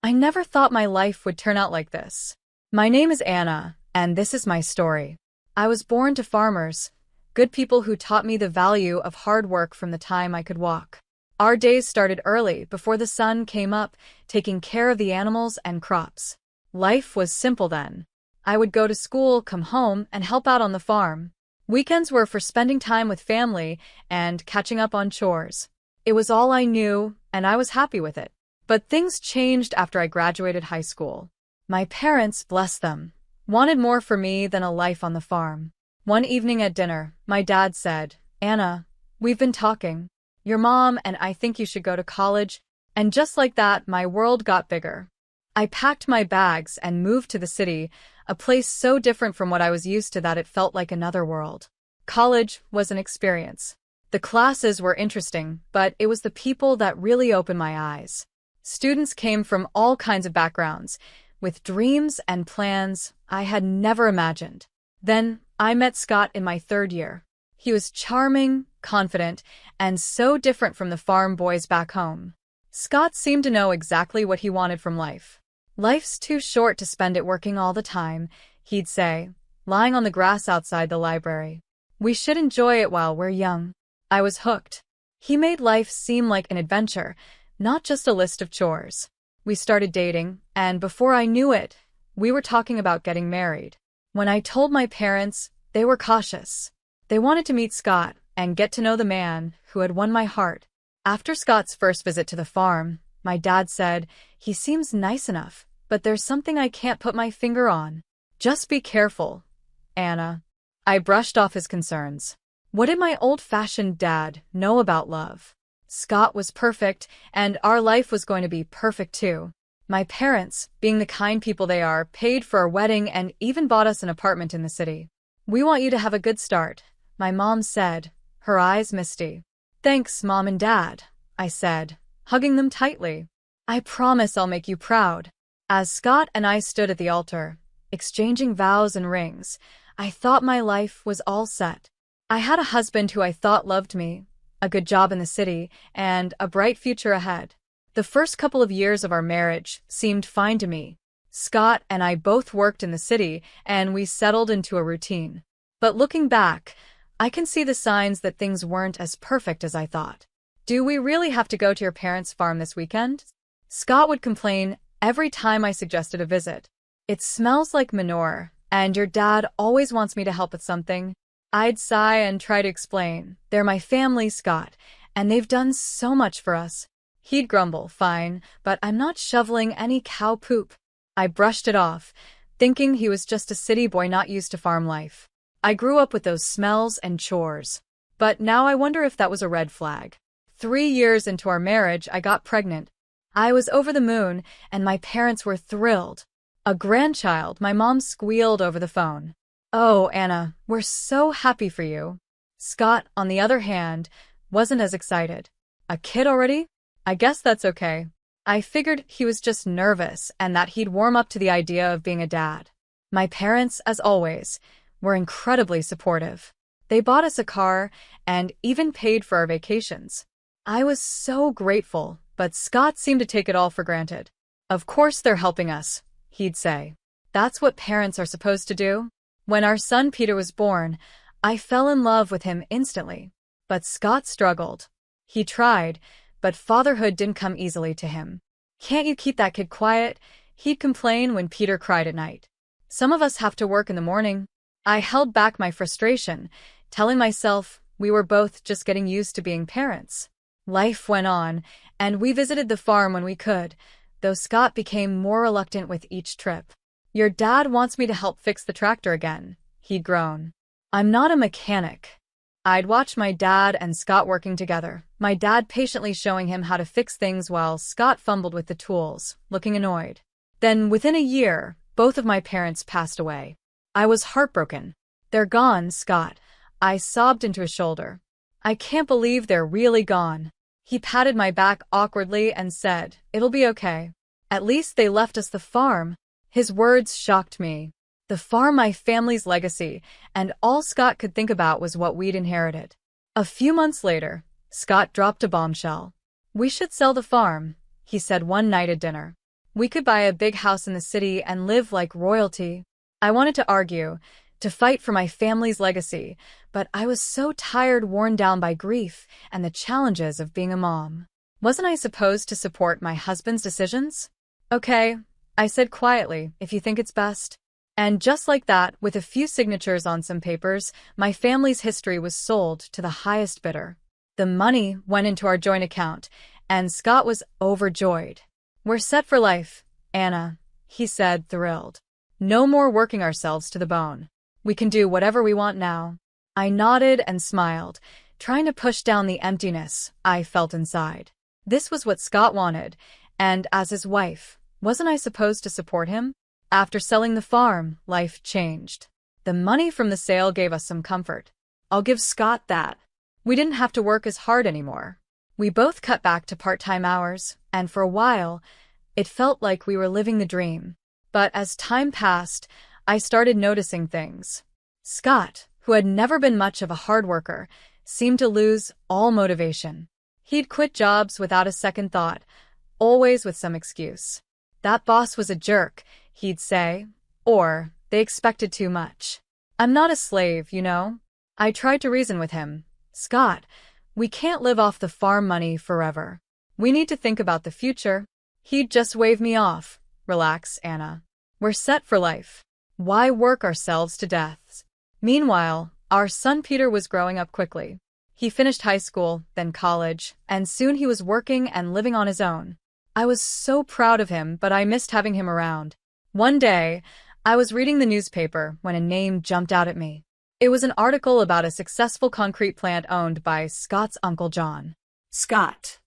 I never thought my life would turn out like this. My name is Anna, and this is my story. I was born to farmers, good people who taught me the value of hard work from the time I could walk. Our days started early, before the sun came up, taking care of the animals and crops. Life was simple then. I would go to school, come home, and help out on the farm. Weekends were for spending time with family and catching up on chores. It was all I knew, and I was happy with it. But things changed after I graduated high school. My parents, bless them, wanted more for me than a life on the farm. One evening at dinner, my dad said, "Anna, we've been talking. Your mom and I think you should go to college." And just like that, my world got bigger. I packed my bags and moved to the city, a place so different from what I was used to that it felt like another world. College was an experience. The classes were interesting, but it was the people that really opened my eyes. Students came from all kinds of backgrounds, with dreams and plans I had never imagined. Then I met Scott in my third year. He was charming, confident, and so different from the farm boys back home. Scott seemed to know exactly what he wanted from life. "Life's too short to spend it working all the time," he'd say, lying on the grass outside the library. "We should enjoy it while we're young." I was hooked. He made life seem like an adventure, not just a list of chores. We started dating, and before I knew it, we were talking about getting married. When I told my parents, they were cautious. They wanted to meet Scott and get to know the man who had won my heart. After Scott's first visit to the farm, my dad said, "He seems nice enough, but there's something I can't put my finger on. Just be careful, Anna." I brushed off his concerns. What did my old-fashioned dad know about love? Scott was perfect, and our life was going to be perfect too. My parents, being the kind people they are, paid for our wedding and even bought us an apartment in the city. "We want you to have a good start," my mom said, her eyes misty. "Thanks, Mom and Dad," I said, hugging them tightly. "I promise I'll make you proud." As Scott and I stood at the altar, exchanging vows and rings, I thought my life was all set. I had a husband who I thought loved me, a good job in the city, and a bright future ahead. The first couple of years of our marriage seemed fine to me. Scott and I both worked in the city, and we settled into a routine. But looking back, I can see the signs that things weren't as perfect as I thought. "Do we really have to go to your parents' farm this weekend?" Scott would complain every time I suggested a visit. "It smells like manure, and your dad always wants me to help with something." I'd sigh and try to explain, "They're my family, Scott, and they've done so much for us." He'd grumble, "Fine, but I'm not shoveling any cow poop." I brushed it off, thinking he was just a city boy not used to farm life. I grew up with those smells and chores. But now I wonder if that was a red flag. 3 years into our marriage, I got pregnant. I was over the moon, and my parents were thrilled. "A grandchild," my mom squealed over the phone. "Oh, Anna, we're so happy for you." Scott, on the other hand, wasn't as excited. "A kid already? I guess that's okay." I figured he was just nervous and that he'd warm up to the idea of being a dad. My parents, as always, were incredibly supportive. They bought us a car and even paid for our vacations. I was so grateful, but Scott seemed to take it all for granted. "Of course they're helping us," he'd say. "That's what parents are supposed to do." When our son Peter was born, I fell in love with him instantly. But Scott struggled. He tried, but fatherhood didn't come easily to him. "Can't you keep that kid quiet?" he'd complain when Peter cried at night. "Some of us have to work in the morning." I held back my frustration, telling myself we were both just getting used to being parents. Life went on, and we visited the farm when we could, though Scott became more reluctant with each trip. "Your dad wants me to help fix the tractor again," he'd groan. "I'm not a mechanic." I'd watch my dad and Scott working together, my dad patiently showing him how to fix things while Scott fumbled with the tools, looking annoyed. Then, within a year, both of my parents passed away. I was heartbroken. "They're gone, Scott," I sobbed into his shoulder. "I can't believe they're really gone." He patted my back awkwardly and said, "It'll be okay. At least they left us the farm." His words shocked me. The farm, my family's legacy, and all Scott could think about was what we'd inherited. A few months later, Scott dropped a bombshell. "We should sell the farm," he said one night at dinner. We could buy a big house in the city and live like royalty. I wanted to argue, to fight for my family's legacy, but I was so tired, worn down by grief and the challenges of being a mom. Wasn't I supposed to support my husband's decisions? Okay, I said quietly, if you think it's best. And just like that, with a few signatures on some papers, my family's history was sold to the highest bidder. The money went into our joint account, and Scott was overjoyed. We're set for life, Anna, he said, thrilled. No more working ourselves to the bone. We can do whatever we want now. I nodded and smiled, trying to push down the emptiness I felt inside. This was what Scott wanted, and as his wife, wasn't I supposed to support him? After selling the farm, life changed. The money from the sale gave us some comfort. I'll give Scott that. We didn't have to work as hard anymore. We both cut back to part-time hours, and for a while, it felt like we were living the dream. But as time passed, I started noticing things. Scott, who had never been much of a hard worker, seemed to lose all motivation. He'd quit jobs without a second thought, always with some excuse. That boss was a jerk, he'd say, or they expected too much. I'm not a slave, you know? I tried to reason with him. Scott, we can't live off the farm money forever. We need to think about the future. He'd just wave me off. Relax, Anna. We're set for life. Why work ourselves to death? Meanwhile, our son Peter was growing up quickly. He finished high school, then college, and soon he was working and living on his own. I was so proud of him, but I missed having him around. One day, I was reading the newspaper when a name jumped out at me. It was an article about a successful concrete plant owned by Scott's Uncle John. Scott.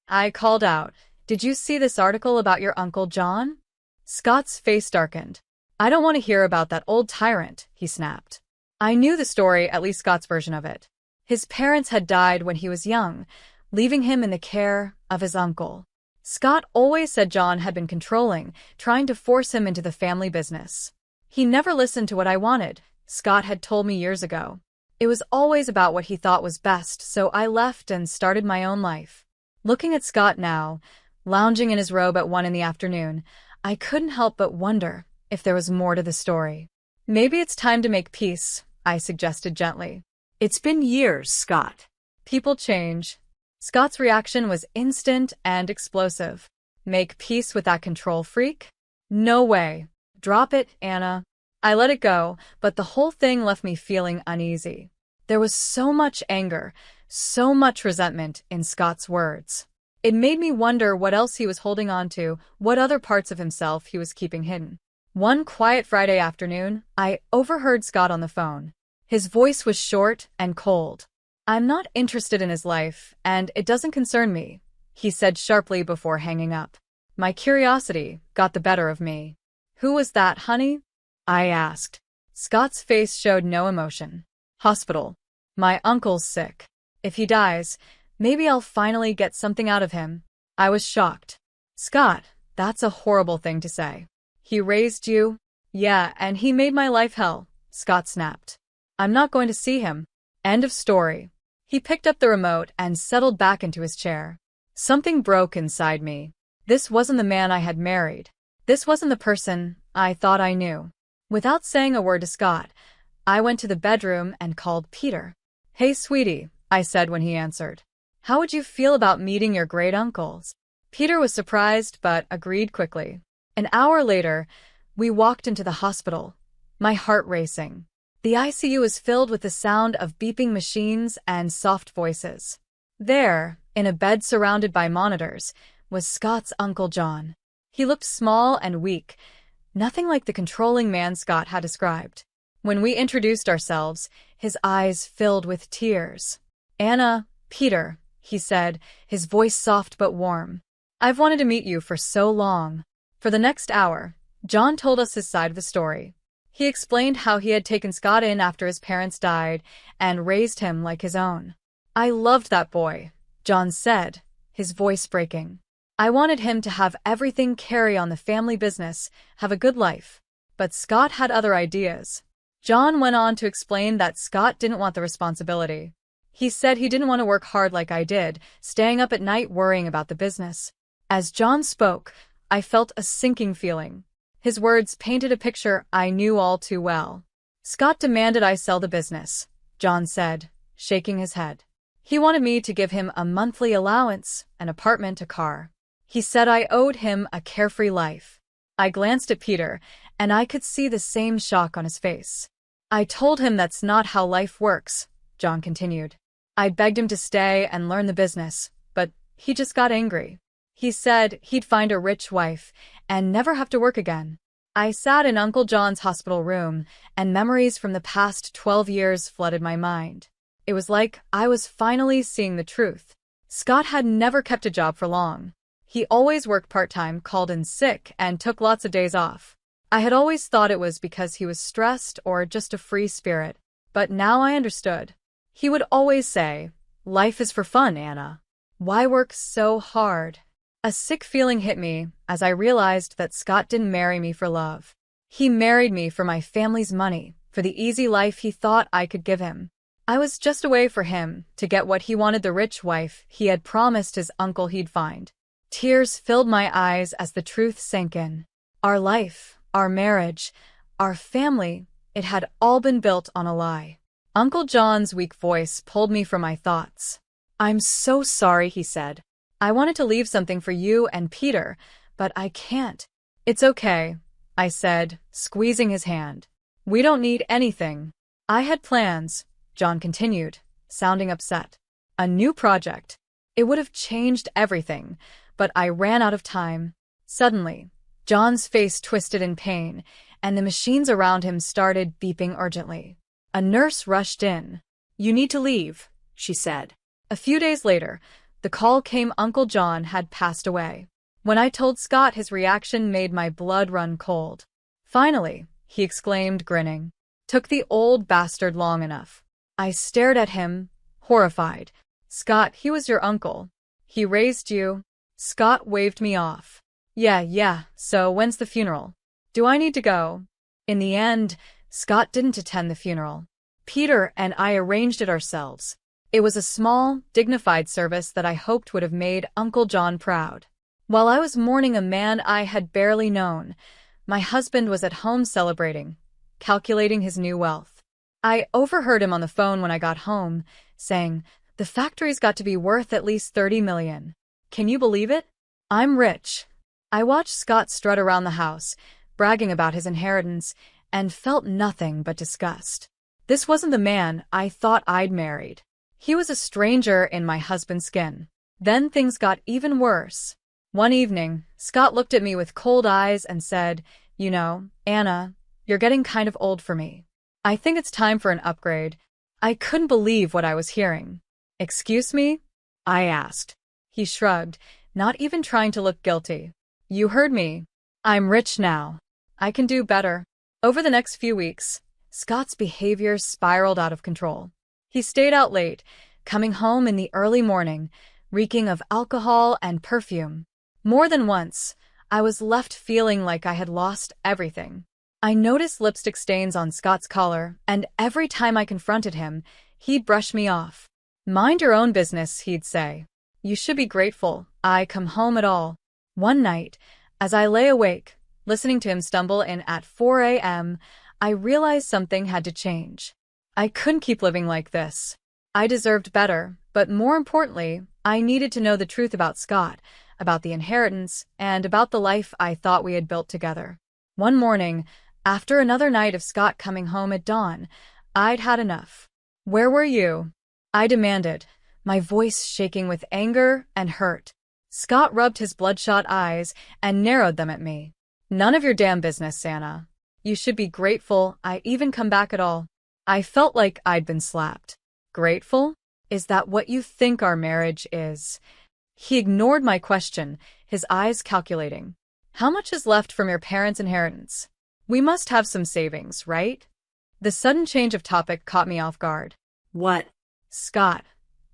I called out, "Did you see this article about your Uncle John?" Scott's face darkened. "I don't want to hear about that old tyrant," he snapped. I knew the story, at least Scott's version of it. His parents had died when he was young, leaving him in the care of his uncle. Scott always said John had been controlling, trying to force him into the family business. He never listened to what I wanted, Scott had told me years ago. It was always about what he thought was best, so I left and started my own life. Looking at Scott now, lounging in his robe at 1 p.m, I couldn't help but wonder if there was more to the story. Maybe it's time to make peace, I suggested gently. It's been years, Scott. People change. Scott's reaction was instant and explosive. Make peace with that control freak? No way. Drop it, Anna. I let it go, but the whole thing left me feeling uneasy. There was so much anger, so much resentment in Scott's words. It made me wonder what else he was holding on to, what other parts of himself he was keeping hidden. One quiet Friday afternoon, I overheard Scott on the phone. His voice was short and cold. "I'm not interested in his life, and it doesn't concern me," he said sharply before hanging up. My curiosity got the better of me. "Who was that, honey?" I asked. Scott's face showed no emotion. "Hospital. My uncle's sick. If he dies, maybe I'll finally get something out of him." I was shocked. "Scott, that's a horrible thing to say." "He raised you?" "Yeah, and he made my life hell," Scott snapped. "I'm not going to see him." End of story. He picked up the remote and settled back into his chair. Something broke inside me. This wasn't the man I had married. This wasn't the person I thought I knew. Without saying a word to Scott, I went to the bedroom and called Peter. "Hey, sweetie," I said when he answered. "How would you feel about meeting your great-uncles?" Peter was surprised but agreed quickly. An hour later, we walked into the hospital, my heart racing. The ICU was filled with the sound of beeping machines and soft voices. There, in a bed surrounded by monitors, was Scott's Uncle John. He looked small and weak, nothing like the controlling man Scott had described. When we introduced ourselves, his eyes filled with tears. "Anna, Peter," he said, his voice soft but warm. "I've wanted to meet you for so long." For the next hour, John told us his side of the story. He explained how he had taken Scott in after his parents died and raised him like his own. "I loved that boy," John said, his voice breaking. "I wanted him to have everything, carry on the family business, have a good life. But Scott had other ideas." John went on to explain that Scott didn't want the responsibility. He said he didn't want to work hard like I did, staying up at night worrying about the business. As John spoke, I felt a sinking feeling. His words painted a picture I knew all too well. Scott demanded I sell the business, John said, shaking his head. He wanted me to give him a monthly allowance, an apartment, a car. He said I owed him a carefree life. I glanced at Peter, and I could see the same shock on his face. I told him that's not how life works, John continued. I begged him to stay and learn the business, but he just got angry. He said he'd find a rich wife and never have to work again. I sat in Uncle John's hospital room, and memories from the past 12 years flooded my mind. It was like I was finally seeing the truth. Scott had never kept a job for long. He always worked part-time, called in sick, and took lots of days off. I had always thought it was because he was stressed or just a free spirit, but now I understood. He would always say, "Life is for fun, Anna. Why work so hard?" A sick feeling hit me as I realized that Scott didn't marry me for love. He married me for my family's money, for the easy life he thought I could give him. I was just a way for him to get what he wanted, the rich wife he had promised his uncle he'd find. Tears filled my eyes as the truth sank in. Our life, our marriage, our family, it had all been built on a lie. Uncle John's weak voice pulled me from my thoughts. "I'm so sorry," he said. "I wanted to leave something for you and Peter, but I can't." "It's okay," I said, squeezing his hand. "We don't need anything." "I had plans," John continued, sounding upset. "A new project. It would have changed everything, but I ran out of time." Suddenly, John's face twisted in pain, and the machines around him started beeping urgently. A nurse rushed in. "You need to leave," she said. A few days later, the call came. Uncle John had passed away. When I told Scott, his reaction made my blood run cold. "Finally," he exclaimed, grinning. "Took the old bastard long enough." I stared at him, horrified. "Scott, he was your uncle. He raised you." Scott waved me off. Yeah, so when's the funeral? Do I need to go?" In the end, Scott didn't attend the funeral. Peter and I arranged it ourselves. It was a small, dignified service that I hoped would have made Uncle John proud. While I was mourning a man I had barely known, my husband was at home celebrating, calculating his new wealth. I overheard him on the phone when I got home, saying, "The factory's got to be worth at least $30 million. Can you believe it? I'm rich." I watched Scott strut around the house, bragging about his inheritance, and felt nothing but disgust. This wasn't the man I thought I'd married. He was a stranger in my husband's skin. Then things got even worse. One evening, Scott looked at me with cold eyes and said, "You know, Anna, you're getting kind of old for me. I think it's time for an upgrade." I couldn't believe what I was hearing. "Excuse me?" I asked. He shrugged, not even trying to look guilty. "You heard me. I'm rich now. I can do better." Over the next few weeks, Scott's behavior spiraled out of control. He stayed out late, coming home in the early morning, reeking of alcohol and perfume. More than once, I was left feeling like I had lost everything. I noticed lipstick stains on Scott's collar, and every time I confronted him, he'd brush me off. "Mind your own business," he'd say. "You should be grateful I come home at all." One night, as I lay awake, listening to him stumble in at 4 a.m., I realized something had to change. I couldn't keep living like this. I deserved better, but more importantly, I needed to know the truth about Scott, about the inheritance, and about the life I thought we had built together. One morning, after another night of Scott coming home at dawn, I'd had enough. "Where were you?" I demanded, my voice shaking with anger and hurt. Scott rubbed his bloodshot eyes and narrowed them at me. "None of your damn business, Anna. You should be grateful I even come back at all." I felt like I'd been slapped. "Grateful? Is that what you think our marriage is?" He ignored my question, his eyes calculating. "How much is left from your parents' inheritance? We must have some savings, right?" The sudden change of topic caught me off guard. "What?" "Scott,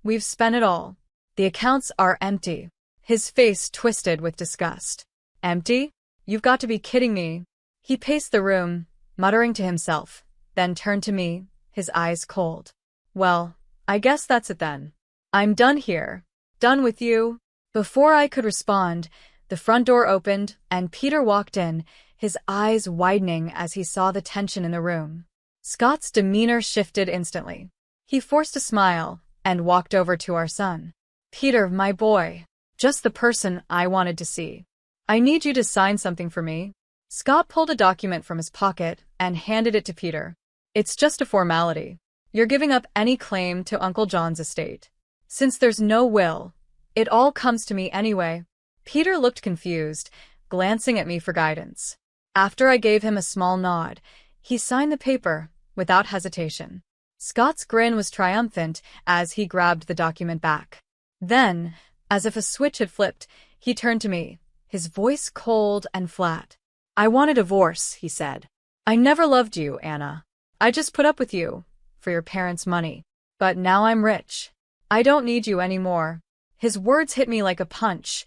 we've spent it all. The accounts are empty." His face twisted with disgust. "Empty? You've got to be kidding me." He paced the room, muttering to himself, then turned to me, his eyes cold. "Well, I guess that's it then. I'm done here. Done with you." Before I could respond, The front door opened, and Peter walked in, his eyes widening as he saw the tension in the room. Scott's demeanor shifted instantly. He forced a smile and walked over to our son. "Peter, my boy. Just the person I wanted to see. I need you to sign something for me." Scott pulled a document from his pocket and handed it to Peter. "It's just a formality. You're giving up any claim to Uncle John's estate. Since there's no will, it all comes to me anyway." Peter looked confused, glancing at me for guidance. After I gave him a small nod, he signed the paper without hesitation. Scott's grin was triumphant as he grabbed the document back. Then, as if a switch had flipped, he turned to me, his voice cold and flat. "I want a divorce," he said. "I never loved you, Anna. I just put up with you for your parents' money. But now I'm rich. I don't need you anymore." His words hit me like a punch,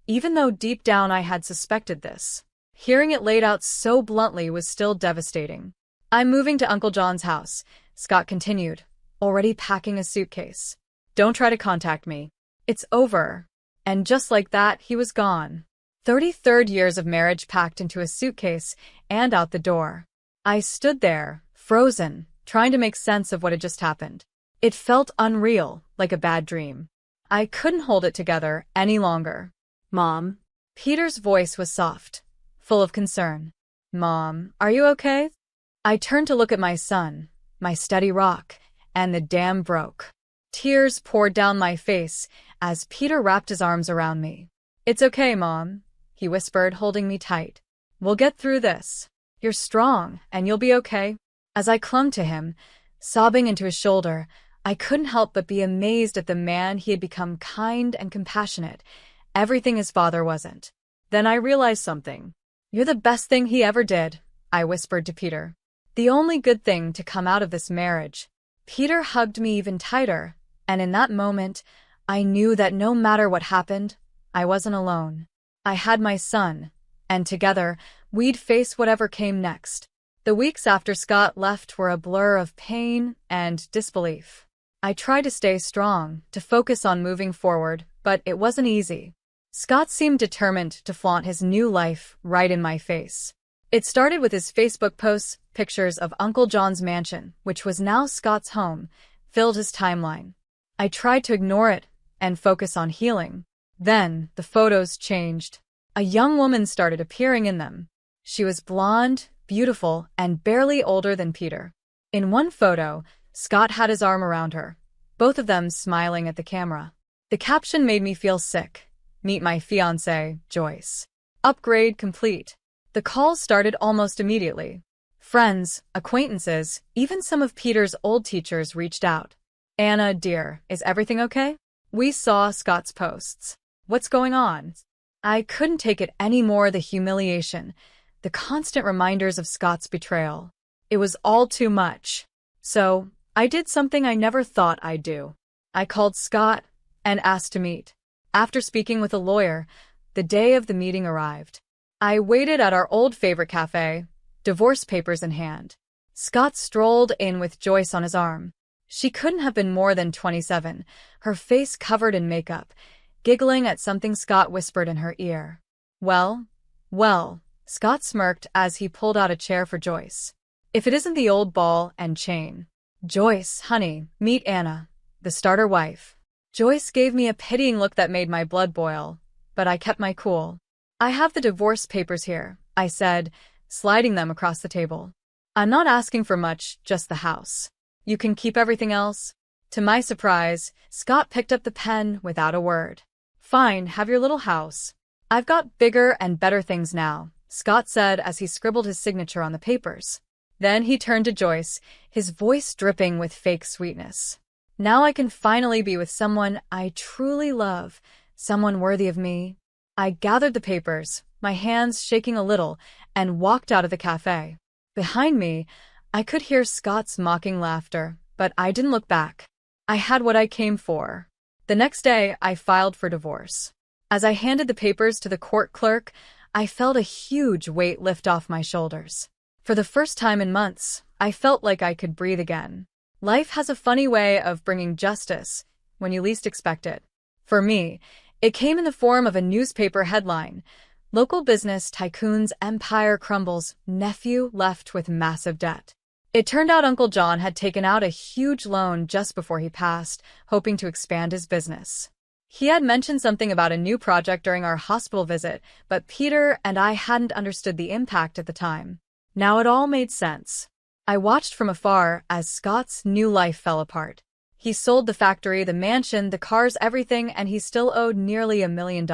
even though deep down I had suspected this. Hearing it laid out so bluntly was still devastating. "I'm moving to Uncle John's house," Scott continued, already packing a suitcase. "Don't try to contact me. It's over." And just like that, he was gone. 33 years of marriage packed into a suitcase and out the door. I stood there, frozen, trying to make sense of what had just happened. It felt unreal, like a bad dream. I couldn't hold it together any longer. "Mom?" Peter's voice was soft, full of concern. "Mom, are you okay?" I turned to look at my son, my steady rock, and the dam broke. Tears poured down my face as Peter wrapped his arms around me. "It's okay, Mom," he whispered, holding me tight. "We'll get through this. You're strong, and you'll be okay." As I clung to him, sobbing into his shoulder, I couldn't help but be amazed at the man he had become, kind and compassionate, everything his father wasn't. Then I realized something. "You're the best thing he ever did," I whispered to Peter. "The only good thing to come out of this marriage." Peter hugged me even tighter, and in that moment, I knew that no matter what happened, I wasn't alone. I had my son, and together, we'd face whatever came next. The weeks after Scott left were a blur of pain and disbelief. I tried to stay strong, to focus on moving forward, but it wasn't easy. Scott seemed determined to flaunt his new life right in my face. It started with his Facebook posts, pictures of Uncle John's mansion, which was now Scott's home, filled his timeline. I tried to ignore it and focus on healing. Then, the photos changed. A young woman started appearing in them. She was blonde, beautiful, and barely older than Peter. In one photo, Scott had his arm around her, both of them smiling at the camera. The caption made me feel sick. "Meet my fiancée, Joyce. Upgrade complete." The calls started almost immediately. Friends, acquaintances, even some of Peter's old teachers reached out. "Anna, dear, is everything okay? We saw Scott's posts. What's going on?" I couldn't take it anymore, the humiliation, the constant reminders of Scott's betrayal. It was all too much. So, I did something I never thought I'd do. I called Scott and asked to meet. After speaking with a lawyer, the day of the meeting arrived. I waited at our old favorite cafe, divorce papers in hand. Scott strolled in with Joyce on his arm. She couldn't have been more than 27, her face covered in makeup, giggling at something Scott whispered in her ear. Well, Scott smirked as he pulled out a chair for Joyce. "If it isn't the old ball and chain." "Joyce, honey, meet Anna, the starter wife." Joyce gave me a pitying look that made my blood boil, but I kept my cool. "I have the divorce papers here," I said, sliding them across the table. "I'm not asking for much, just the house. You can keep everything else." To my surprise, Scott picked up the pen without a word. "Fine, have your little house. I've got bigger and better things now," Scott said as he scribbled his signature on the papers. Then he turned to Joyce, his voice dripping with fake sweetness. "Now I can finally be with someone I truly love, someone worthy of me." I gathered the papers, my hands shaking a little, and walked out of the cafe. Behind me, I could hear Scott's mocking laughter, but I didn't look back. I had what I came for. The next day, I filed for divorce. As I handed the papers to the court clerk, I felt a huge weight lift off my shoulders. For the first time in months, I felt like I could breathe again. Life has a funny way of bringing justice when you least expect it. For me, It came in the form of a newspaper headline: "Local business tycoon's empire crumbles, nephew left with massive debt." It turned out Uncle John had taken out a huge loan just before he passed, hoping to expand his business. He had mentioned something about a new project during our hospital visit, but Peter and I hadn't understood the impact at the time. Now it all made sense. I watched from afar as Scott's new life fell apart. He sold the factory, the mansion, the cars, everything, and he still owed nearly $1 million.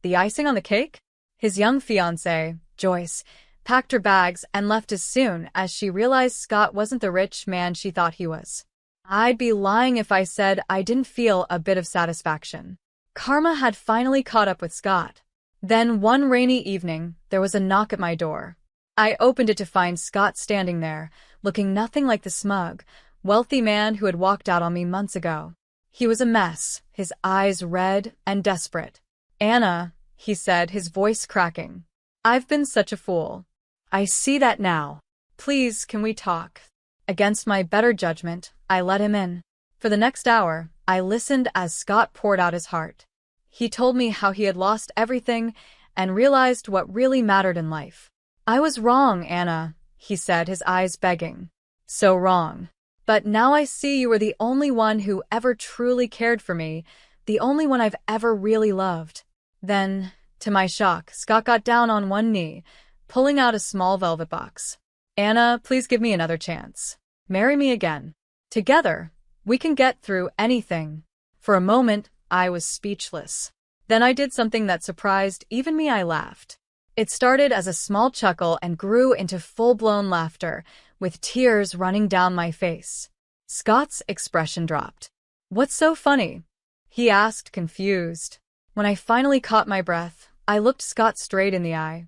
The icing on the cake? His young fiancée, Joyce, packed her bags and left as soon as she realized Scott wasn't the rich man she thought he was. I'd be lying if I said I didn't feel a bit of satisfaction. Karma had finally caught up with Scott. Then one rainy evening, there was a knock at my door. I opened it to find Scott standing there, looking nothing like the smug, wealthy man who had walked out on me months ago. He was a mess, his eyes red and desperate. "Anna," he said, his voice cracking. "I've been such a fool. I see that now. Please, can we talk?" Against my better judgment, I let him in. For the next hour, I listened as Scott poured out his heart. He told me how he had lost everything and realized what really mattered in life. "I was wrong, Anna," he said, his eyes begging. "So wrong. But now I see you were the only one who ever truly cared for me, the only one I've ever really loved." Then, to my shock, Scott got down on one knee, pulling out a small velvet box. "Anna, please give me another chance. Marry me again. Together, we can get through anything." For a moment, I was speechless. Then I did something that surprised even me. I laughed. It started as a small chuckle and grew into full-blown laughter, with tears running down my face. Scott's expression dropped. "What's so funny?" he asked, confused. When I finally caught my breath, I looked Scott straight in the eye.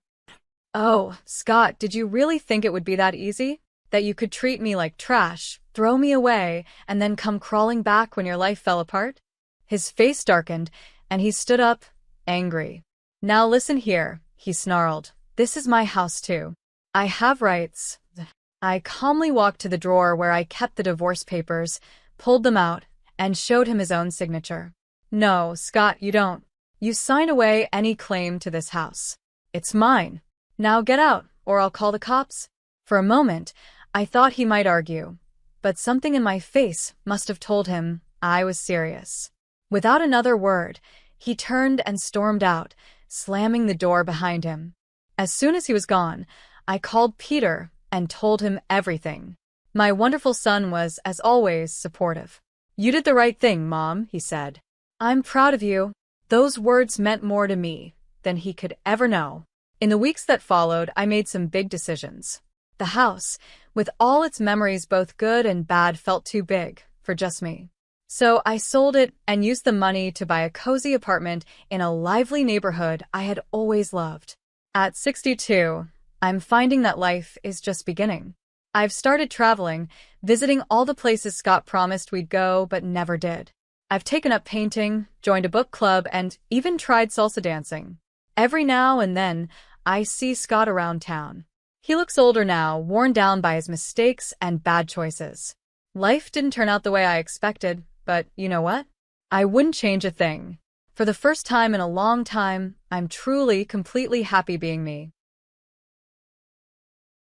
"Oh, Scott, did you really think it would be that easy? That you could treat me like trash, throw me away, and then come crawling back when your life fell apart?" His face darkened, and he stood up, angry. "Now listen here," he snarled. "This is my house too. I have rights." I calmly walked to the drawer where I kept the divorce papers, pulled them out, and showed him his own signature. "No, Scott, you don't. You sign away any claim to this house. It's mine. Now get out, or I'll call the cops." For a moment, I thought he might argue, but something in my face must have told him I was serious. Without another word, he turned and stormed out, slamming the door behind him. As soon as he was gone, I called Peter and told him everything. My wonderful son was, as always, supportive. "You did the right thing, Mom," he said. "I'm proud of you." Those words meant more to me than he could ever know. In the weeks that followed, I made some big decisions. The house, with all its memories, both good and bad, felt too big for just me. So I sold it and used the money to buy a cozy apartment in a lively neighborhood I had always loved. At 62, I'm finding that life is just beginning. I've started traveling, visiting all the places Scott promised we'd go but never did. I've taken up painting, joined a book club, and even tried salsa dancing. Every now and then, I see Scott around town. He looks older now, worn down by his mistakes and bad choices. Life didn't turn out the way I expected, but you know what? I wouldn't change a thing. For the first time in a long time, I'm truly, completely happy being me.